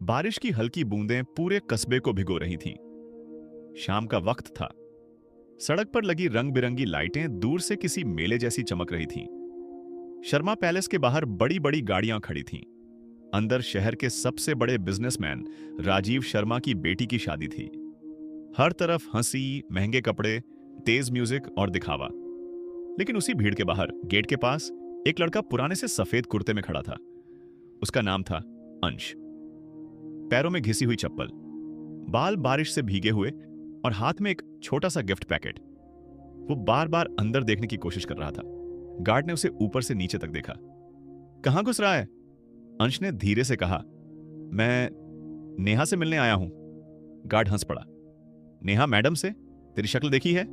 बारिश की हल्की बूंदें पूरे कस्बे को भिगो रही थीं। शाम का वक्त था। सड़क पर लगी रंग बिरंगी लाइटें दूर से किसी मेले जैसी चमक रही थीं। शर्मा पैलेस के बाहर बड़ी बड़ी गाड़ियां खड़ी थीं। अंदर शहर के सबसे बड़े बिजनेसमैन राजीव शर्मा की बेटी की शादी थी। हर तरफ हंसी, महंगे कपड़े, तेज म्यूजिक और दिखावा। लेकिन उसी भीड़ के बाहर गेट के पास एक लड़का पुराने से सफेद कुर्ते में खड़ा था। उसका नाम था अंश। पैरों में घिसी हुई चप्पल, बाल बारिश से भीगे हुए और हाथ में एक छोटा सा गिफ्ट पैकेट। वो बार बार अंदर देखने की कोशिश कर रहा था। गार्ड ने उसे ऊपर से नीचे तक देखा। कहां घुस रहा है? अंश ने धीरे से कहा। मैं नेहा से मिलने आया हूं। गार्ड हंस पड़ा। नेहा मैडम से? तेरी शक्ल देखी है?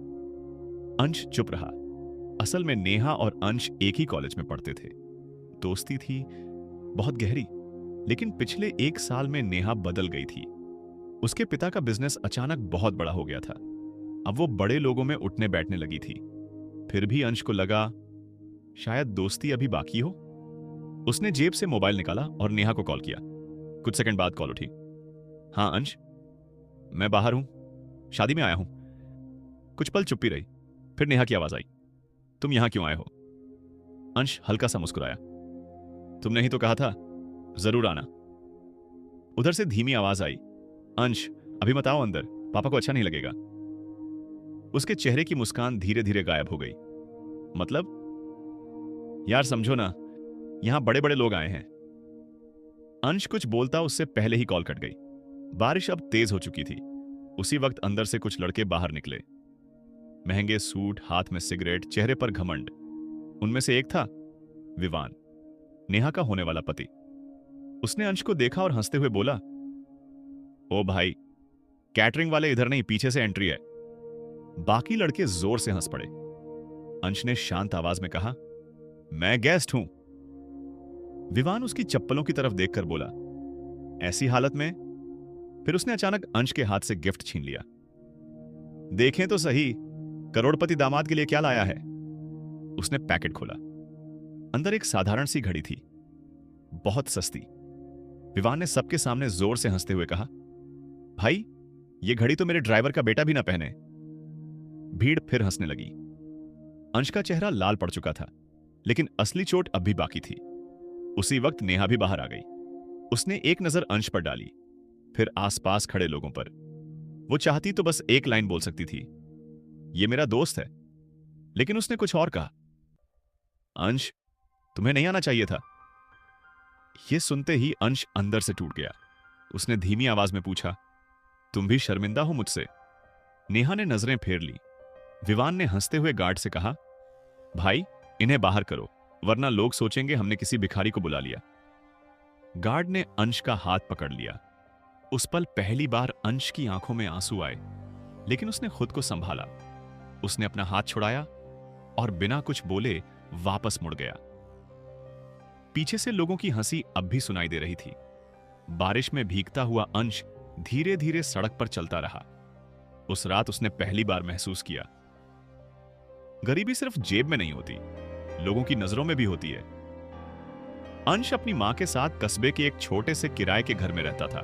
अंश चुप रहा। असल में नेहा और अंश एक ही कॉलेज में पढ़ते थे। दोस्ती थी, बहुत गहरी। लेकिन पिछले एक साल में नेहा बदल गई थी। उसके पिता का बिजनेस अचानक बहुत बड़ा हो गया था। अब वो बड़े लोगों में उठने बैठने लगी थी। फिर भी अंश को लगा शायद दोस्ती अभी बाकी हो। उसने जेब से मोबाइल निकाला और नेहा को कॉल किया। कुछ सेकंड बाद कॉल उठी। हाँ अंश, मैं बाहर हूं, शादी में आया हूं। कुछ पल चुप्पी रही, फिर नेहा की आवाज आई। तुम यहां क्यों आए हो? अंश हल्का सा मुस्कुराया। तुमने ही तो कहा था जरूर आना। उधर से धीमी आवाज आई। अंश, अभी मत आओ अंदर, पापा को अच्छा नहीं लगेगा। उसके चेहरे की मुस्कान धीरे धीरे गायब हो गई। मतलब? यार समझो ना, यहां बड़े बड़े लोग आए हैं। अंश कुछ बोलता उससे पहले ही कॉल कट गई। बारिश अब तेज हो चुकी थी। उसी वक्त अंदर से कुछ लड़के बाहर निकले। महंगे सूट, हाथ में सिगरेट, चेहरे पर घमंड। उनमें से एक था विवान, नेहा का होने वाला पति। उसने अंश को देखा और हंसते हुए बोला, ओ भाई, कैटरिंग वाले इधर नहीं, पीछे से एंट्री है। बाकी लड़के जोर से हंस पड़े। अंश ने शांत आवाज में कहा, मैं गेस्ट हूं। विवान उसकी चप्पलों की तरफ देखकर बोला, ऐसी हालत में? फिर उसने अचानक अंश के हाथ से गिफ्ट छीन लिया। देखें तो सही, करोड़पति दामाद के लिए क्या लाया है। उसने पैकेट खोला। अंदर एक साधारण सी घड़ी थी, बहुत सस्ती। विवान ने सबके सामने जोर से हंसते हुए कहा, भाई, ये घड़ी तो मेरे ड्राइवर का बेटा भी ना पहने। भीड़ फिर हंसने लगी। अंश का चेहरा लाल पड़ चुका था, लेकिन असली चोट अब भी बाकी थी। उसी वक्त नेहा भी बाहर आ गई। उसने एक नजर अंश पर डाली, फिर आसपास खड़े लोगों पर। वो चाहती तो बस एक लाइन बोल सकती थी, ये मेरा दोस्त है, लेकिन उसने कुछ और कहा। अंश, तुम्हें नहीं आना चाहिए था। यह सुनते ही अंश अंदर से टूट गया। उसने धीमी आवाज में पूछा, तुम भी शर्मिंदा हो मुझसे? नेहा ने नजरें फेर ली। विवान ने हंसते हुए गार्ड से कहा, भाई, इन्हें बाहर करो, वरना लोग सोचेंगे हमने किसी भिखारी को बुला लिया। गार्ड ने अंश का हाथ पकड़ लिया। उस पल पहली बार अंश की आंखों में आंसू आए, लेकिन उसने खुद को संभाला। उसने अपना हाथ छुड़ाया और बिना कुछ बोले वापस मुड़ गया। पीछे से लोगों की हंसी अब भी सुनाई दे रही थी। बारिश में भीगता हुआ अंश धीरे धीरे सड़क पर चलता रहा। उस रात उसने पहली बार महसूस किया, गरीबी सिर्फ जेब में नहीं होती, लोगों की नजरों में भी होती है। अंश अपनी मां के साथ कस्बे के एक छोटे से किराए के घर में रहता था।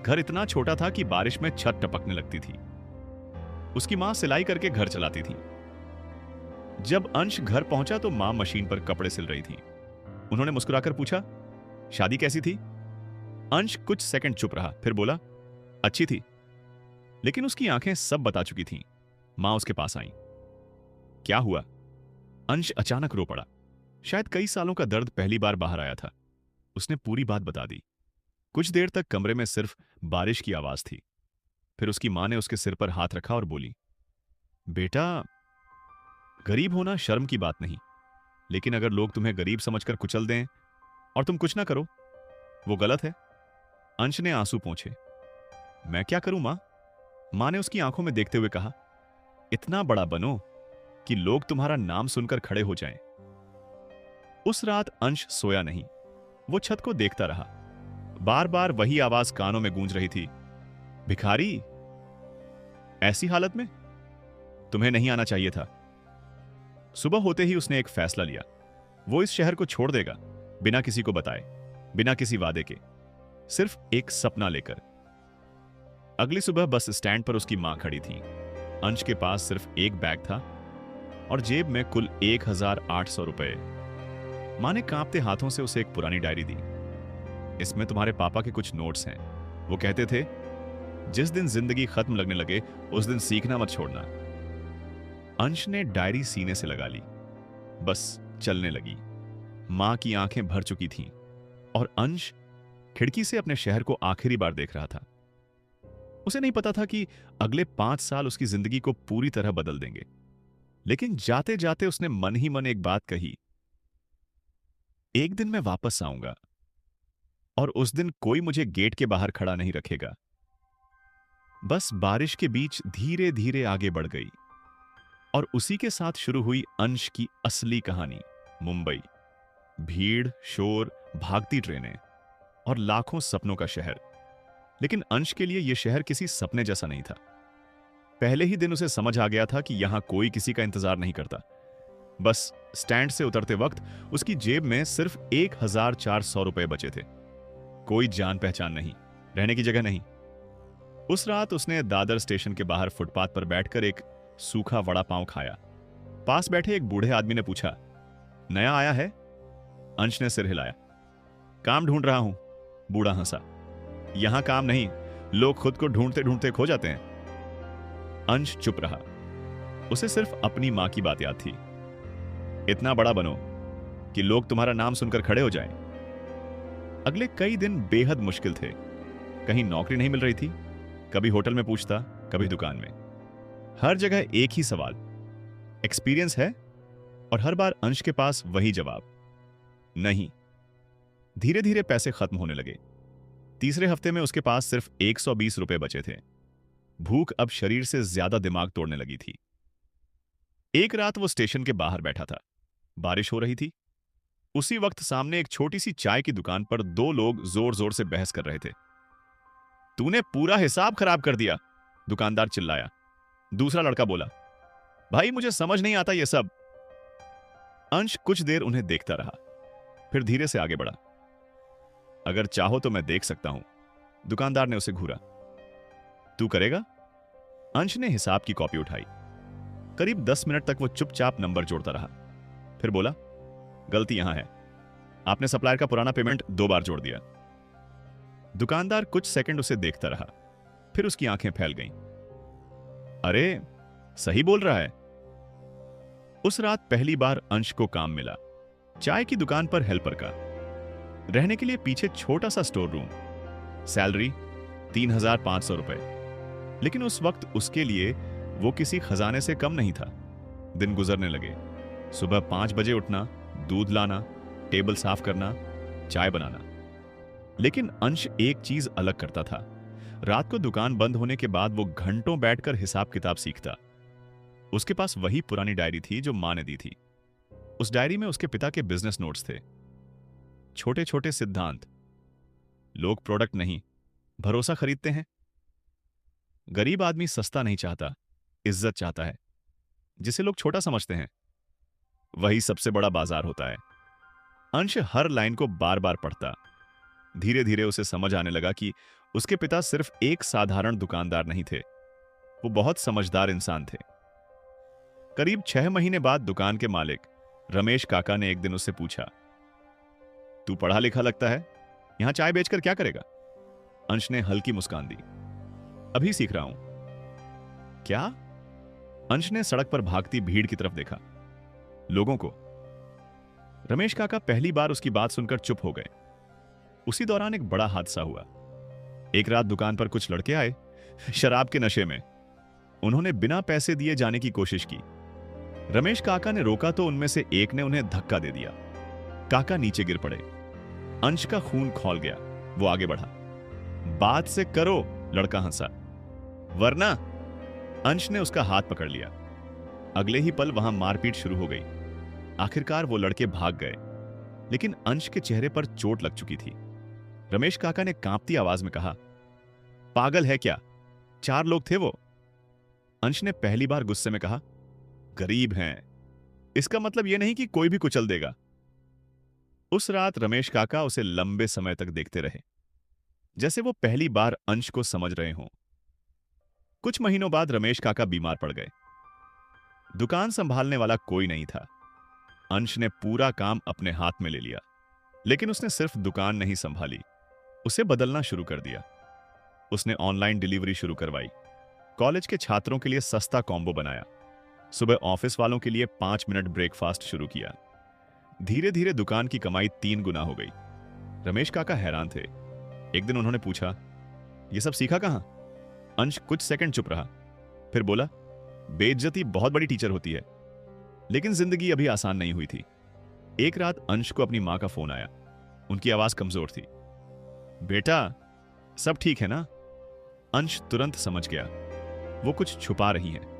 घर इतना छोटा था कि बारिश में छत टपकने लगती थी। उसकी मां सिलाई करके घर चलाती थी। जब अंश घर पहुंचा तो मां मशीन पर कपड़े सिल रही थी। उन्होंने मुस्कुराकर पूछा, शादी कैसी थी? अंश कुछ सेकंड चुप रहा, फिर बोला, अच्छी थी। लेकिन उसकी आंखें सब बता चुकी थीं। मां उसके पास आई। क्या हुआ? अंश अचानक रो पड़ा। शायद कई सालों का दर्द पहली बार बाहर आया था। उसने पूरी बात बता दी। कुछ देर तक कमरे में सिर्फ बारिश की आवाज थी। फिर उसकी मां ने उसके सिर पर हाथ रखा और बोली, बेटा, गरीब होना शर्म की बात नहीं, लेकिन अगर लोग तुम्हें गरीब समझकर कुचल दें और तुम कुछ ना करो, वो गलत है। अंश ने आंसू पोंछे। मैं क्या करूं मां? मां ने उसकी आंखों में देखते हुए कहा, इतना बड़ा बनो कि लोग तुम्हारा नाम सुनकर खड़े हो जाएं। उस रात अंश सोया नहीं। वो छत को देखता रहा। बार बार वही आवाज कानों में गूंज रही थी, भिखारी, ऐसी हालत में? तुम्हें नहीं आना चाहिए था। सुबह होते ही उसने एक फैसला लिया। वो इस शहर को छोड़ देगा, बिना किसी को बताए, बिना किसी वादे के। सिर्फ एक सपना लेकर। अगली सुबह बस स्टैंड पर उसकी मां खड़ी थी। अंश के पास सिर्फ एक बैग था और जेब में कुल 1,800 रुपए। मां ने कांपते हाथों से उसे एक पुरानी डायरी दी। इसमें तुम्हारे पापा के कुछ नोट्स हैं। वो कहते थे, जिस दिन जिंदगी खत्म लगने लगे उस दिन सीखना मत छोड़ना। अंश ने डायरी सीने से लगा ली, बस चलने लगी। मां की आंखें भर चुकी थीं और अंश खिड़की से अपने शहर को आखिरी बार देख रहा था। उसे नहीं पता था कि अगले 5 साल उसकी जिंदगी को पूरी तरह बदल देंगे, लेकिन जाते जाते उसने मन ही मन एक बात कही, एक दिन मैं वापस आऊंगा और उस दिन कोई मुझे गेट के बाहर खड़ा नहीं रखेगा। बस बारिश के बीच धीरे धीरे आगे बढ़ गई और उसी के साथ शुरू हुई अंश की असली कहानी। मुंबई, भीड़, शोर, भागती ट्रेनें और लाखों सपनों का शहर। लेकिन अंश के लिए यह शहर किसी सपने जैसा नहीं था। पहले ही दिन उसे समझ आ गया था कि यहां कोई किसी का इंतजार नहीं करता। बस स्टैंड से उतरते वक्त उसकी जेब में सिर्फ 1,400 रुपए बचे थे। कोई जान पहचान नहीं, रहने की जगह नहीं। उस रात उसने दादर स्टेशन के बाहर फुटपाथ पर बैठकर एक सूखा वड़ा पांव खाया। पास बैठे एक बूढ़े आदमी ने पूछा, नया आया है? अंश ने सिर हिलाया। काम ढूंढ रहा हूं। बूढ़ा हंसा। यहां काम नहीं, लोग खुद को ढूंढते ढूंढते खो जाते हैं। अंश चुप रहा। उसे सिर्फ अपनी मां की बात याद थी, इतना बड़ा बनो कि लोग तुम्हारा नाम सुनकर खड़े हो जाएं। अगले कई दिन बेहद मुश्किल थे। कहीं नौकरी नहीं मिल रही थी, कभी होटल में पूछता, कभी दुकान में। हर जगह एक ही सवाल, एक्सपीरियंस है? और हर बार अंश के पास वही जवाब, नहीं। धीरे धीरे पैसे खत्म होने लगे। तीसरे हफ्ते में उसके पास सिर्फ 120 रुपए बचे थे। भूख अब शरीर से ज्यादा दिमाग तोड़ने लगी थी। एक रात वो स्टेशन के बाहर बैठा था। बारिश हो रही थी। उसी वक्त सामने एक छोटी सी चाय की दुकान पर 2 लोग जोर जोर से बहस कर रहे थे। तूने पूरा हिसाब खराब कर दिया, दुकानदार चिल्लाया। दूसरा लड़का बोला, भाई मुझे समझ नहीं आता ये सब। अंश कुछ देर उन्हें देखता रहा, फिर धीरे से आगे बढ़ा। अगर चाहो तो मैं देख सकता हूं, दुकानदार ने उसे घूरा। तू करेगा? अंश ने हिसाब की कॉपी उठाई। करीब 10 मिनट तक वो चुपचाप नंबर जोड़ता रहा, फिर बोला, गलती यहां है, आपने सप्लायर का पुराना पेमेंट 2 बार जोड़ दिया। दुकानदार कुछ सेकंड उसे देखता रहा, फिर उसकी आंखें फैल गईं। अरे सही बोल रहा है। उस रात पहली बार अंश को काम मिला, चाय की दुकान पर हेल्पर का। रहने के लिए पीछे छोटा सा स्टोर रूम। सैलरी 3,500 रुपए। लेकिन उस वक्त उसके लिए वो किसी खजाने से कम नहीं था। दिन गुजरने लगे। सुबह 5 बजे उठना, दूध लाना, टेबल साफ करना, चाय बनाना। लेकिन अंश एक चीज अलग करता था। रात को दुकान बंद होने के बाद वो घंटों बैठकर हिसाब किताब सीखता। उसके पास वही पुरानी डायरी थी जो मां ने दी थी। उस डायरी में उसके पिता के बिजनेस नोट्स थे। छोटे छोटे सिद्धांत। लोग प्रोडक्ट नहीं, भरोसा खरीदते हैं। गरीब आदमी सस्ता नहीं चाहता, इज्जत चाहता है। जिसे लोग छोटा समझते हैं, वही सबसे बड़ा बाजार होता है। अंश हर लाइन को बार बार पढ़ता। धीरे धीरे उसे समझ आने लगा कि उसके पिता सिर्फ एक साधारण दुकानदार नहीं थे, वो बहुत समझदार इंसान थे। करीब 6 महीने बाद दुकान के मालिक रमेश काका ने एक दिन उससे पूछा, तू पढ़ा लिखा लगता है, यहां चाय बेचकर क्या करेगा? अंश ने हल्की मुस्कान दी, अभी सीख रहा हूं। क्या? अंश ने सड़क पर भागती भीड़ की तरफ देखा, लोगों को। रमेश काका पहली बार उसकी बात सुनकर चुप हो गए। उसी दौरान एक बड़ा हादसा हुआ। एक रात दुकान पर कुछ लड़के आए, शराब के नशे में। उन्होंने बिना पैसे दिए जाने की कोशिश की। रमेश काका ने रोका तो उनमें से एक ने उन्हें धक्का दे दिया। काका नीचे गिर पड़े। अंश का खून खौल गया। वो आगे बढ़ा। बात से करो, लड़का हंसा, वरना। अंश ने उसका हाथ पकड़ लिया। अगले ही पल वहां मारपीट शुरू हो गई। आखिरकार वो लड़के भाग गए, लेकिन अंश के चेहरे पर चोट लग चुकी थी। रमेश काका ने कांपती आवाज में कहा, पागल है क्या? 4 लोग थे वो। अंश ने पहली बार गुस्से में कहा, गरीब हैं, इसका मतलब यह नहीं कि कोई भी कुचल देगा। उस रात रमेश काका उसे लंबे समय तक देखते रहे। जैसे वो पहली बार अंश को समझ रहे हों। कुछ महीनों बाद रमेश काका बीमार पड़ गए। दुकान संभालने वाला कोई नहीं था। अंश ने पूरा काम अपने हाथ में ले लिया, लेकिन उसने सिर्फ दुकान नहीं संभाली, उसे बदलना शुरू कर दिया। उसने ऑनलाइन डिलीवरी शुरू करवाई, कॉलेज के छात्रों के लिए सस्ता कॉम्बो बनाया, सुबह ऑफिस वालों के लिए 5 मिनट ब्रेकफास्ट शुरू किया। धीरे धीरे दुकान की कमाई 3 गुना हो गई। रमेश काका हैरान थे। एक दिन उन्होंने पूछा, यह सब सीखा कहां? अंश कुछ सेकंड चुप रहा, फिर बोला, बेइज्जती बहुत बड़ी टीचर होती है, लेकिन जिंदगी अभी आसान नहीं हुई थी। एक रात अंश को अपनी मां का फोन आया। उनकी आवाज कमजोर थी। बेटा, सब ठीक है ना? अंश तुरंत समझ गया, वो कुछ छुपा रही हैं।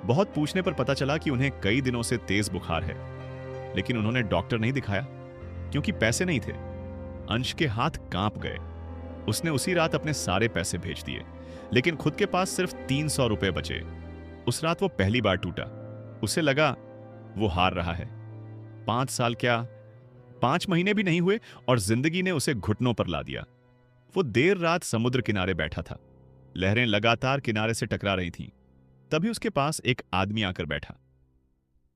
बहुत पूछने पर पता चला कि उन्हें कई दिनों से तेज बुखार है, लेकिन उन्होंने डॉक्टर नहीं दिखाया क्योंकि पैसे नहीं थे। अंश के हाथ कांप गए। उसने उसी रात अपने सारे पैसे भेज दिए, लेकिन खुद के पास सिर्फ 300 रुपए बचे। उस रात वो पहली बार टूटा। उसे लगा वो हार रहा है। 5 साल क्या, 5 महीने भी नहीं हुए और जिंदगी ने उसे घुटनों पर ला दिया। वो देर रात समुद्र किनारे बैठा था। लहरें लगातार किनारे से टकरा रही थीं। तभी उसके पास एक आदमी आकर बैठा,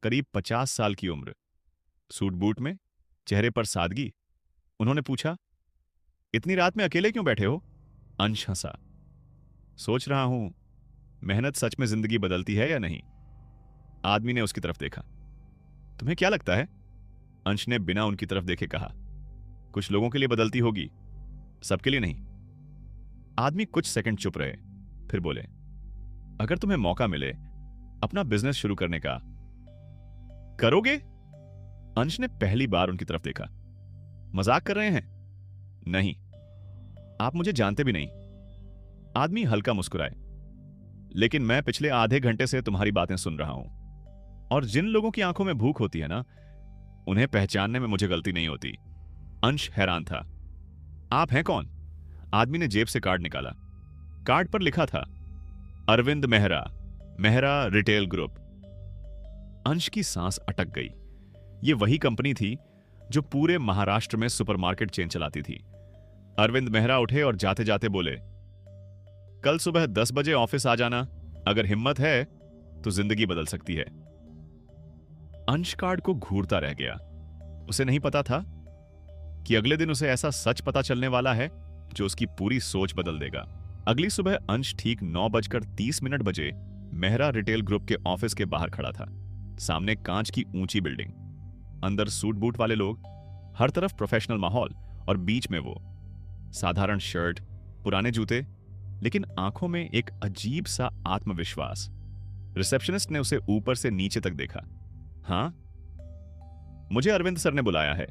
करीब 50 साल की उम्र, सूट बूट में, चेहरे पर सादगी। उन्होंने पूछा, इतनी रात में अकेले क्यों बैठे हो? अंश हंसा, सोच रहा हूं, मेहनत सच में जिंदगी बदलती है या नहीं। आदमी ने उसकी तरफ देखा। तुम्हें क्या लगता है? अंश ने बिना उनकी तरफ देखे कहा, कुछ लोगों के लिए बदलती होगी, सबके लिए नहीं। आदमी कुछ सेकंड चुप रहे, फिर बोले, अगर तुम्हें मौका मिले अपना बिजनेस शुरू करने का, करोगे? अंश ने पहली बार उनकी तरफ देखा। मजाक कर रहे हैं? नहीं, आप मुझे जानते भी नहीं। आदमी हल्का मुस्कुराए, लेकिन मैं पिछले आधे घंटे से तुम्हारी बातें सुन रहा हूं, और जिन लोगों की आंखों में भूख होती है ना, उन्हें पहचानने में मुझे गलती नहीं होती। अंश हैरान था। आप हैं कौन? आदमी ने जेब से कार्ड निकाला। कार्ड पर लिखा था, अरविंद मेहरा, मेहरा रिटेल ग्रुप। अंश की सांस अटक गई। यह वही कंपनी थी जो पूरे महाराष्ट्र में सुपरमार्केट चेन चलाती थी। अरविंद मेहरा उठे और जाते जाते बोले, कल सुबह 10 बजे ऑफिस आ जाना, अगर हिम्मत है तो जिंदगी बदल सकती है। अंश कार्ड को घूरता रह गया। उसे नहीं पता था कि अगले दिन उसे ऐसा सच पता चलने वाला है जो उसकी पूरी सोच बदल देगा। अगली सुबह अंश ठीक 9:30 बजे मेहरा रिटेल ग्रुप के ऑफिस के बाहर खड़ा था। सामने कांच की ऊंची बिल्डिंग, अंदर सूट बूट वाले लोग, हर तरफ प्रोफेशनल माहौल, और बीच में वो साधारण शर्ट, पुराने जूते, लेकिन आंखों में एक अजीब सा आत्मविश्वास। रिसेप्शनिस्ट ने उसे ऊपर से नीचे तक देखा। हाँ, मुझे अरविंद सर ने बुलाया है।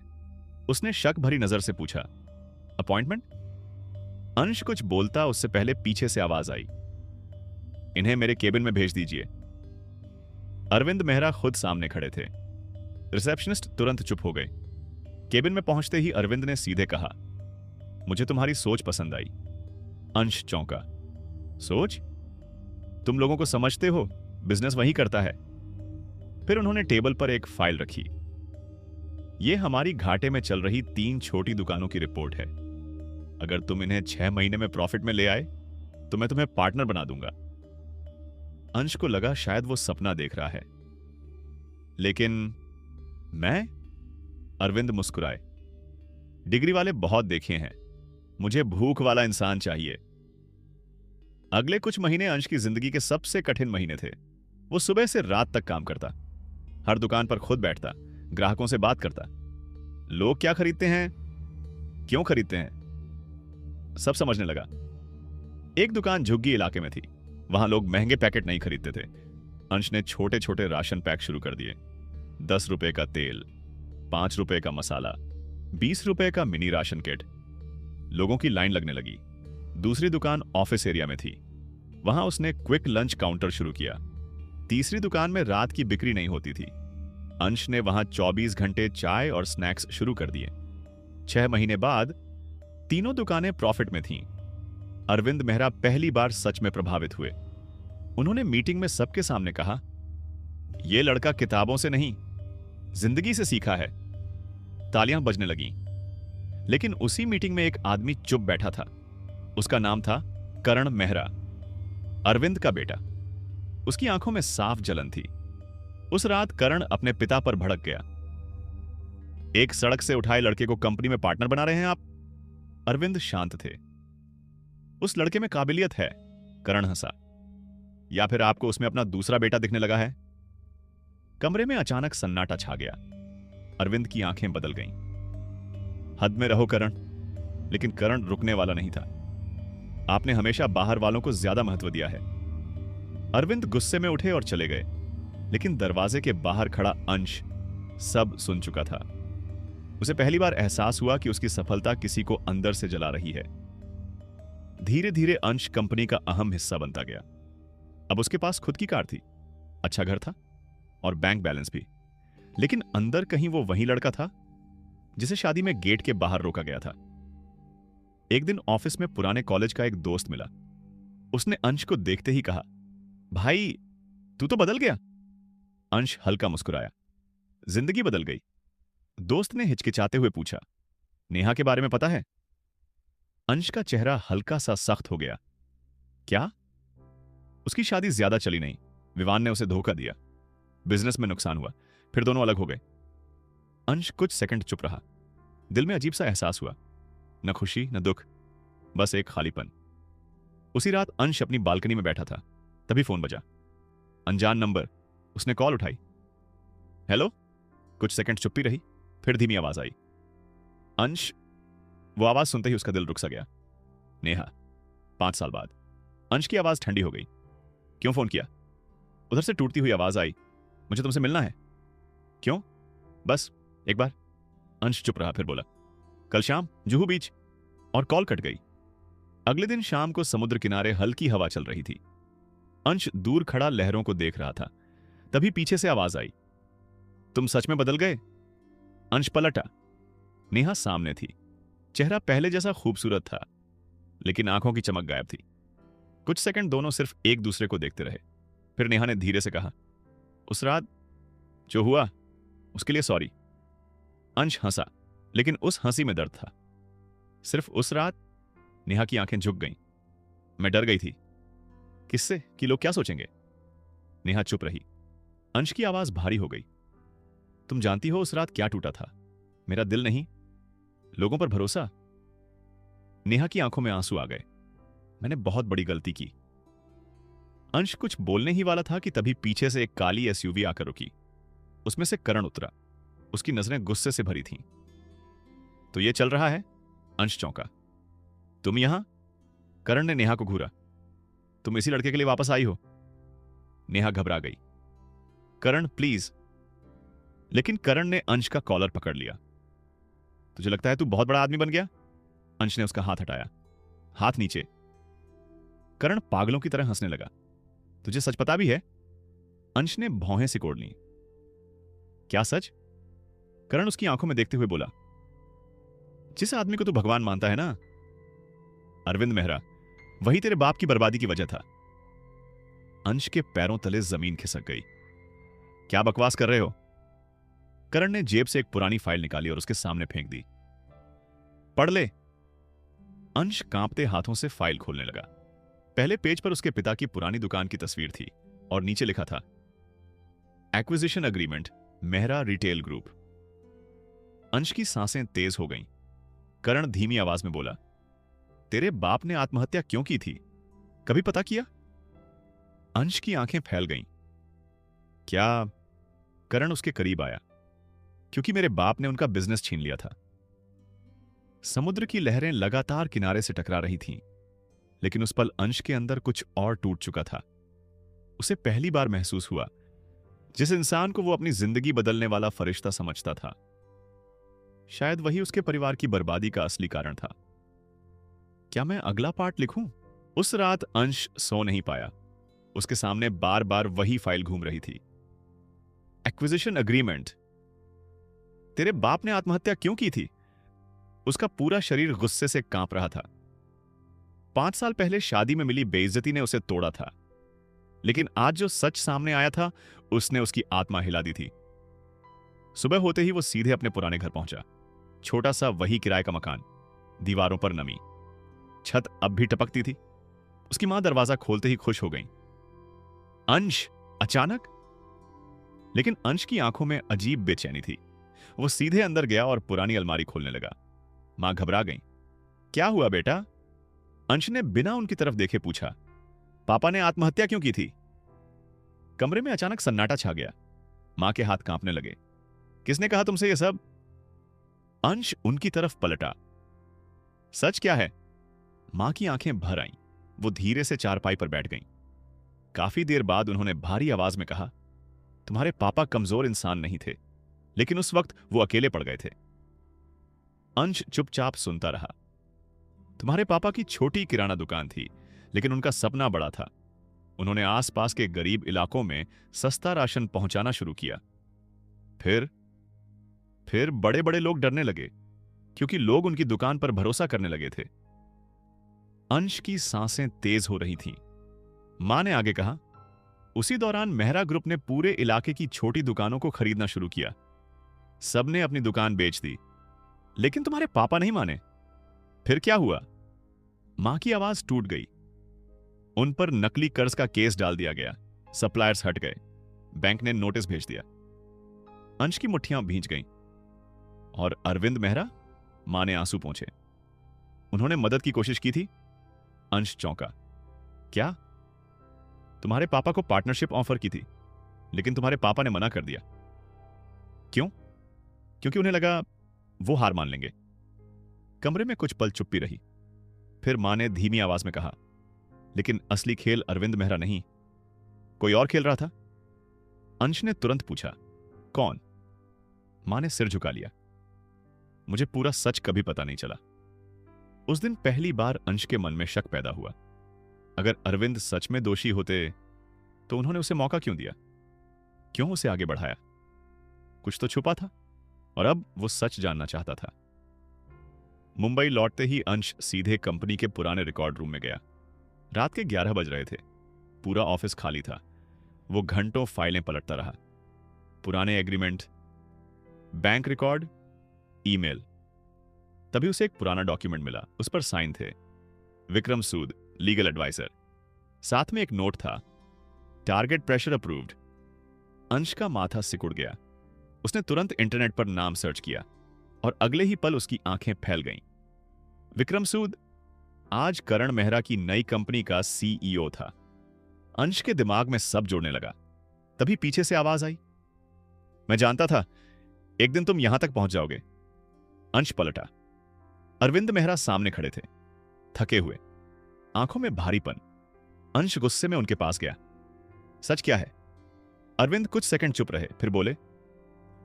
उसने शक भरी नजर से पूछा, अपॉइंटमेंट? अंश कुछ बोलता उससे पहले पीछे से आवाज आई, इन्हें मेरे केबिन में भेज दीजिए। अरविंद मेहरा खुद सामने खड़े थे। रिसेप्शनिस्ट तुरंत चुप हो गए। केबिन में पहुंचते ही अरविंद ने सीधे कहा, मुझे तुम्हारी सोच पसंद आई। अंश चौंका। सोच? तुम लोगों को समझते हो, बिजनेस वही करता है। फिर उन्होंने टेबल पर एक फाइल रखी। यह हमारी घाटे में चल रही 3 छोटी दुकानों की रिपोर्ट है। अगर तुम इन्हें 6 महीने में प्रॉफिट में ले आए तो मैं तुम्हें पार्टनर बना दूंगा। अंश को लगा शायद वो सपना देख रहा है। लेकिन मैं? अरविंद मुस्कुराए, डिग्री वाले बहुत देखे हैं, मुझे भूख वाला इंसान चाहिए। अगले कुछ महीने अंश की जिंदगी के सबसे कठिन महीने थे। वो सुबह से रात तक काम करता, हर दुकान पर खुद बैठता, ग्राहकों से बात करता। लोग क्या खरीदते हैं, क्यों खरीदते हैं, सब समझने लगा। एक दुकान झुग्गी इलाके में थी, वहां लोग महंगे पैकेट नहीं खरीदते थे। अंश ने छोटे छोटे राशन पैक शुरू कर दिए। 10 रुपए का तेल, 5 रुपए का मसाला, 20 रुपए का मिनी राशन किट। लोगों की लाइन लगने लगी। दूसरी दुकान ऑफिस एरिया में थी, वहां उसने क्विक लंच काउंटर शुरू किया। तीसरी दुकान में रात की बिक्री नहीं होती थी। अंश ने वहां 24 घंटे चाय और स्नैक्स शुरू कर दिए। 6 महीने बाद तीनों दुकानें प्रॉफिट में थीं। अरविंद मेहरा पहली बार सच में प्रभावित हुए। उन्होंने मीटिंग में सबके सामने कहा, यह लड़का किताबों से नहीं, जिंदगी से सीखा है। तालियां बजने लगीं। लेकिन उसी मीटिंग में एक आदमी चुप बैठा था। उसका नाम था करण मेहरा, अरविंद का बेटा। उसकी आंखों में साफ जलन थी। उस रात करण अपने पिता पर भड़क गया। एक सड़क से उठाए लड़के को कंपनी में पार्टनर बना रहे हैं आप? अरविंद शांत थे। उस लड़के में काबिलियत है, करण हंसा। या फिर आपको उसमें अपना दूसरा बेटा दिखने लगा है? कमरे में अचानक सन्नाटा छा गया। अरविंद की आंखें बदल गईं। हद में रहो करण। लेकिन करण रुकने वाला नहीं था। आपने हमेशा बाहर वालों को ज्यादा महत्व दिया है। अरविंद गुस्से में उठे और चले गए, लेकिन दरवाजे के बाहर खड़ा अंश सब सुन चुका था। उसे पहली बार एहसास हुआ कि उसकी सफलता किसी को अंदर से जला रही है। धीरे धीरे अंश कंपनी का अहम हिस्सा बनता गया। अब उसके पास खुद की कार थी, अच्छा घर था और बैंक बैलेंस भी। लेकिन अंदर कहीं वो वही लड़का था जिसे शादी में गेट के बाहर रोका गया था। एक दिन ऑफिस में पुराने कॉलेज का एक दोस्त मिला। उसने अंश को देखते ही कहा, भाई तू तो बदल गया। अंश हल्का मुस्कुराया, जिंदगी बदल गई। दोस्त ने हिचकिचाते हुए पूछा, नेहा के बारे में पता है? अंश का चेहरा हल्का सा सख्त हो गया। क्या? उसकी शादी ज्यादा चली नहीं, विवान ने उसे धोखा दिया, बिजनेस में नुकसान हुआ, फिर दोनों अलग हो गए। अंश कुछ सेकंड चुप रहा। दिल में अजीब सा एहसास हुआ, न खुशी न दुख, बस एक खालीपन। उसी रात अंश अपनी बालकनी में बैठा था, तभी फोन बजा। अनजान नंबर। उसने कॉल उठाई। हेलो। कुछ सेकंड चुप्पी रही, फिर धीमी आवाज आई, अंश। वो आवाज सुनते ही उसका दिल रुक सा गया। नेहा, 5 साल बाद। अंश की आवाज ठंडी हो गई। क्यों फोन किया? उधर से टूटती हुई आवाज आई, मुझे तुमसे मिलना है। क्यों? बस एक बार। अंश चुप रहा, फिर बोला, कल शाम जुहू बीच। और कॉल कट गई। अगले दिन शाम को समुद्र किनारे हल्की हवा चल रही थी। अंश दूर खड़ा लहरों को देख रहा था। तभी पीछे से आवाज आई, तुम सच में बदल गए? अंश पलटा। नेहा सामने थी। चेहरा पहले जैसा खूबसूरत था, लेकिन आंखों की चमक गायब थी। कुछ सेकंड दोनों सिर्फ एक दूसरे को देखते रहे। फिर नेहा ने धीरे से कहा, उस रात जो हुआ उसके लिए सॉरी। अंश हंसा, लेकिन उस हंसी में दर्द था। सिर्फ उस रात? नेहा की आंखें झुक गईं। मैं डर गई थी। किससे? कि लोग क्या सोचेंगे? नेहा चुप रही। अंश की आवाज भारी हो गई। तुम जानती हो उस रात क्या टूटा था? मेरा दिल नहीं, लोगों पर भरोसा। नेहा की आंखों में आंसू आ गए। मैंने बहुत बड़ी गलती की। अंश कुछ बोलने ही वाला था कि तभी पीछे से एक काली एसयूवी आकर रुकी। उसमें से करण उतरा। उसकी नजरें गुस्से से भरी थीं। तो ये चल रहा है? अंश चौंका। तुम यहां? करण ने नेहा को घूरा। तुम इसी लड़के के लिए वापस आई हो? नेहा घबरा गई। करण प्लीज। लेकिन करण ने अंश का कॉलर पकड़ लिया। तुझे लगता है तू बहुत बड़ा आदमी बन गया? अंश ने उसका हाथ हटाया। हाथ नीचे। करण पागलों की तरह हंसने लगा। तुझे सच पता भी है? अंश ने भौहें सिकोड़ ली। क्या सच? करण उसकी आंखों में देखते हुए बोला, जिस आदमी को तू भगवान मानता है ना, अरविंद मेहरा, वही तेरे बाप की बर्बादी की वजह था। अंश के पैरों तले जमीन खिसक गई। क्या बकवास कर रहे हो? करण ने जेब से एक पुरानी फाइल निकाली और उसके सामने फेंक दी। पढ़ ले। अंश कांपते हाथों से फाइल खोलने लगा। पहले पेज पर उसके पिता की पुरानी दुकान की तस्वीर थी और नीचे लिखा था, acquisition agreement, Mehra retail group. अंश की सांसें तेज हो गईं। करण धीमी आवाज में बोला, तेरे बाप ने आत्महत्या क्यों की थी? कभी पता किया? अंश की आंखें फैल गईं। क्या? करण उसके करीब आया। क्योंकि मेरे बाप ने उनका बिजनेस छीन लिया था। समुद्र की लहरें लगातार किनारे से टकरा रही थीं, लेकिन उस पल अंश के अंदर कुछ और टूट चुका था। उसे पहली बार महसूस हुआ जिस इंसान को वो अपनी जिंदगी बदलने वाला फरिश्ता समझता था, शायद वही उसके परिवार की बर्बादी का असली कारण था। क्या मैं अगला पार्ट लिखूं? उस रात अंश सो नहीं पाया। उसके सामने बार बार वही फाइल घूम रही थी। Acquisition agreement. तेरे बाप ने आत्महत्या क्यों की थी? उसका पूरा शरीर गुस्से से कांप रहा था। 5 साल पहले शादी में मिली बेइज्जती ने उसे तोड़ा था, लेकिन आज जो सच सामने आया था उसने उसकी आत्मा हिला दी थी। सुबह होते ही वो सीधे अपने पुराने घर पहुंचा। छोटा सा वही किराए का मकान, दीवारों पर नमी। छत अब भी टपकती थी। उसकी मां दरवाजा खोलते ही खुश हो गई। अंश, अचानक? लेकिन अंश की आंखों में अजीब बेचैनी थी। वो सीधे अंदर गया और पुरानी अलमारी खोलने लगा। मां घबरा गई। क्या हुआ बेटा? अंश ने बिना उनकी तरफ देखे पूछा। पापा ने आत्महत्या क्यों की थी? कमरे में अचानक सन्नाटा छा गया। मां के हाथ कांपने लगे। किसने कहा तुमसे यह सब? अंश उनकी तरफ पलटा। सच क्या है? मां की आंखें भर आईं। वो धीरे से चारपाई पर बैठ गईं। काफी देर बाद उन्होंने भारी आवाज में कहा, तुम्हारे पापा कमजोर इंसान नहीं थे, लेकिन उस वक्त वो अकेले पड़ गए थे। अंश चुपचाप सुनता रहा। तुम्हारे पापा की छोटी किराना दुकान थी, लेकिन उनका सपना बड़ा था। उन्होंने आसपास के गरीब इलाकों में सस्ता राशन पहुंचाना शुरू किया। फिर बड़े बड़े लोग डरने लगे, क्योंकि लोग उनकी दुकान पर भरोसा करने लगे थे। अंश की सांसें तेज हो रही थीं। मां ने आगे कहा, उसी दौरान मेहरा ग्रुप ने पूरे इलाके की छोटी दुकानों को खरीदना शुरू किया। सबने अपनी दुकान बेच दी, लेकिन तुम्हारे पापा नहीं माने। फिर क्या हुआ? मां की आवाज टूट गई। उन पर नकली कर्ज का केस डाल दिया गया। सप्लायर्स हट गए। बैंक ने नोटिस भेज दिया। अंश की मुट्ठियां भींच गईं। और अरविंद मेहरा? मां ने आंसू पोंछे। उन्होंने मदद की कोशिश की थी? अंश चौंका। क्या? तुम्हारे पापा को पार्टनरशिप ऑफर की थी, लेकिन तुम्हारे पापा ने मना कर दिया। क्यों? क्योंकि उन्हें लगा वो हार मान लेंगे। कमरे में कुछ पल चुप्पी रही। फिर मां ने धीमी आवाज में कहा, लेकिन असली खेल अरविंद मेहरा नहीं, कोई और खेल रहा था। अंश ने तुरंत पूछा, कौन? मां ने सिर झुका लिया। मुझे पूरा सच कभी पता नहीं चला। उस दिन पहली बार अंश के मन में शक पैदा हुआ। अगर अरविंद सच में दोषी होते तो उन्होंने उसे मौका क्यों दिया? क्यों उसे आगे बढ़ाया? कुछ तो छुपा था, और अब वो सच जानना चाहता था। मुंबई लौटते ही अंश सीधे कंपनी के पुराने रिकॉर्ड रूम में गया। रात के 11 बज रहे थे। पूरा ऑफिस खाली था। वो घंटों फाइलें पलटता रहा। पुराने एग्रीमेंट, बैंक रिकॉर्ड, ईमेल। तभी उसे एक पुराना डॉक्यूमेंट मिला। उस पर साइन थे, विक्रम सूद, लीगल एडवाइजर। साथ में एक नोट था, टारगेट प्रेशर अप्रूव्ड। अंश का माथा सिकुड़ गया। उसने तुरंत इंटरनेट पर नाम सर्च किया, और अगले ही पल उसकी आंखें फैल गईं। विक्रम सूद आज करण मेहरा की नई कंपनी का सीईओ था। अंश के दिमाग में सब जोड़ने लगा। तभी पीछे से आवाज आई, मैं जानता था एक दिन तुम यहां तक पहुंच जाओगे। अंश पलटा। अरविंद मेहरा सामने खड़े थे, थके हुए, आंखों में भारीपन। अंश गुस्से में उनके पास गया। सच क्या है? अरविंद कुछ सेकंड चुप रहे, फिर बोले,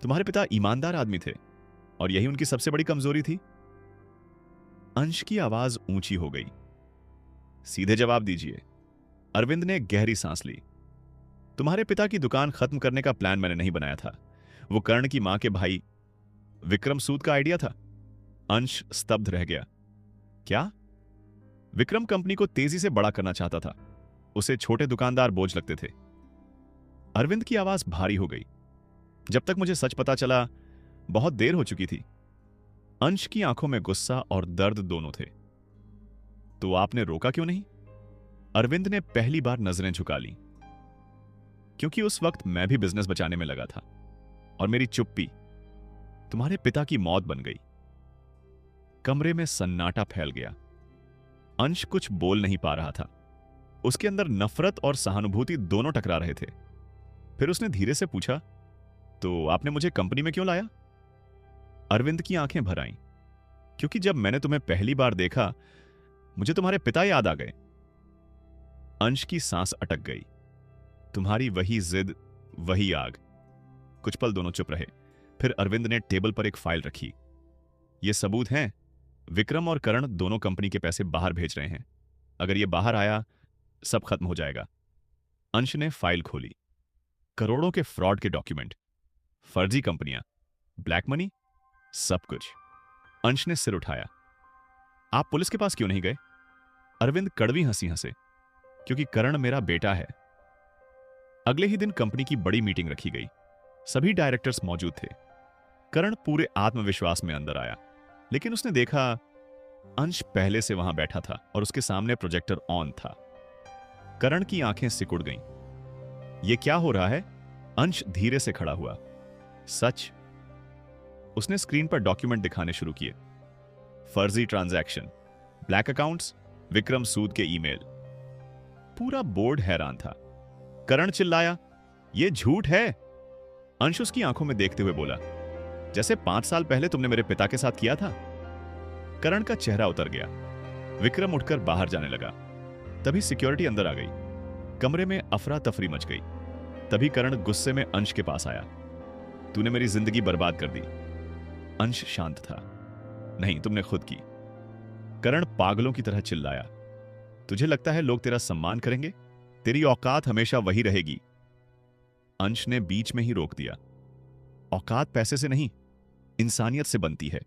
तुम्हारे पिता ईमानदार आदमी थे, और यही उनकी सबसे बड़ी कमजोरी थी। अंश की आवाज ऊंची हो गई। सीधे जवाब दीजिए। अरविंद ने गहरी सांस ली। तुम्हारे पिता की दुकान खत्म करने का प्लान मैंने नहीं बनाया था। वो कर्ण की मां के भाई विक्रम सूद का आइडिया था। अंश स्तब्ध रह गया। क्या? विक्रम कंपनी को तेजी से बड़ा करना चाहता था। उसे छोटे दुकानदार बोझ लगते थे। अरविंद की आवाज भारी हो गई। जब तक मुझे सच पता चला, बहुत देर हो चुकी थी। अंश की आंखों में गुस्सा और दर्द दोनों थे। तो आपने रोका क्यों नहीं? अरविंद ने पहली बार नजरें झुका ली। क्योंकि उस वक्त मैं भी बिजनेस बचाने में लगा था, और मेरी चुप्पी तुम्हारे पिता की मौत बन गई। कमरे में सन्नाटा फैल गया। अंश कुछ बोल नहीं पा रहा था। उसके अंदर नफरत और सहानुभूति दोनों टकरा रहे थे। फिर उसने धीरे से पूछा, तो आपने मुझे कंपनी में क्यों लाया? अरविंद की आंखें भर आईं। क्योंकि जब मैंने तुम्हें पहली बार देखा, मुझे तुम्हारे पिता याद आ गए। अंश की सांस अटक गई। तुम्हारी वही जिद, वही आग। कुछ पल दोनों चुप रहे। फिर अरविंद ने टेबल पर एक फाइल रखी। ये सबूत हैं, विक्रम और करण दोनों कंपनी के पैसे बाहर भेज रहे हैं। अगर ये बाहर आया, सब खत्म हो जाएगा। अंश ने फाइल खोली। करोड़ों के फ्रॉड के डॉक्यूमेंट, फर्जी कंपनियां, ब्लैक मनी, सब कुछ। अंश ने सिर उठाया। आप पुलिस के पास क्यों नहीं गए? अरविंद कड़वी हंसी हंसे। क्योंकि करण मेरा बेटा है। अगले ही दिन कंपनी की बड़ी मीटिंग रखी गई। सभी डायरेक्टर्स मौजूद थे। करण पूरे आत्मविश्वास में अंदर आया, लेकिन उसने देखा अंश पहले से वहां बैठा था और उसके सामने प्रोजेक्टर ऑन था। करण की आंखें सिकुड़ गईं। यह क्या हो रहा है? अंश धीरे से खड़ा हुआ। सच। उसने स्क्रीन पर डॉक्यूमेंट दिखाने शुरू किए। फर्जी ट्रांजैक्शन, ब्लैक अकाउंट्स, विक्रम सूद के ईमेल। पूरा बोर्ड हैरान था। करण चिल्लाया, यह झूठ है। अंश उसकी आंखों में देखते हुए बोला, जैसे 5 साल पहले तुमने मेरे पिता के साथ किया था। करण का चेहरा उतर गया। विक्रम उठकर बाहर जाने लगा। तभी सिक्योरिटी अंदर आ गई। कमरे में अफरा तफरी मच गई। तभी करण गुस्से में अंश के पास आया। तूने मेरी जिंदगी बर्बाद कर दी। अंश शांत था। नहीं, तुमने खुद की। करण पागलों की तरह चिल्लाया, तुझे लगता है लोग तेरा सम्मान करेंगे? तेरी औकात हमेशा वही रहेगी। अंश ने बीच में ही रोक दिया। औकात पैसे से नहीं, इंसानियत से बनती है।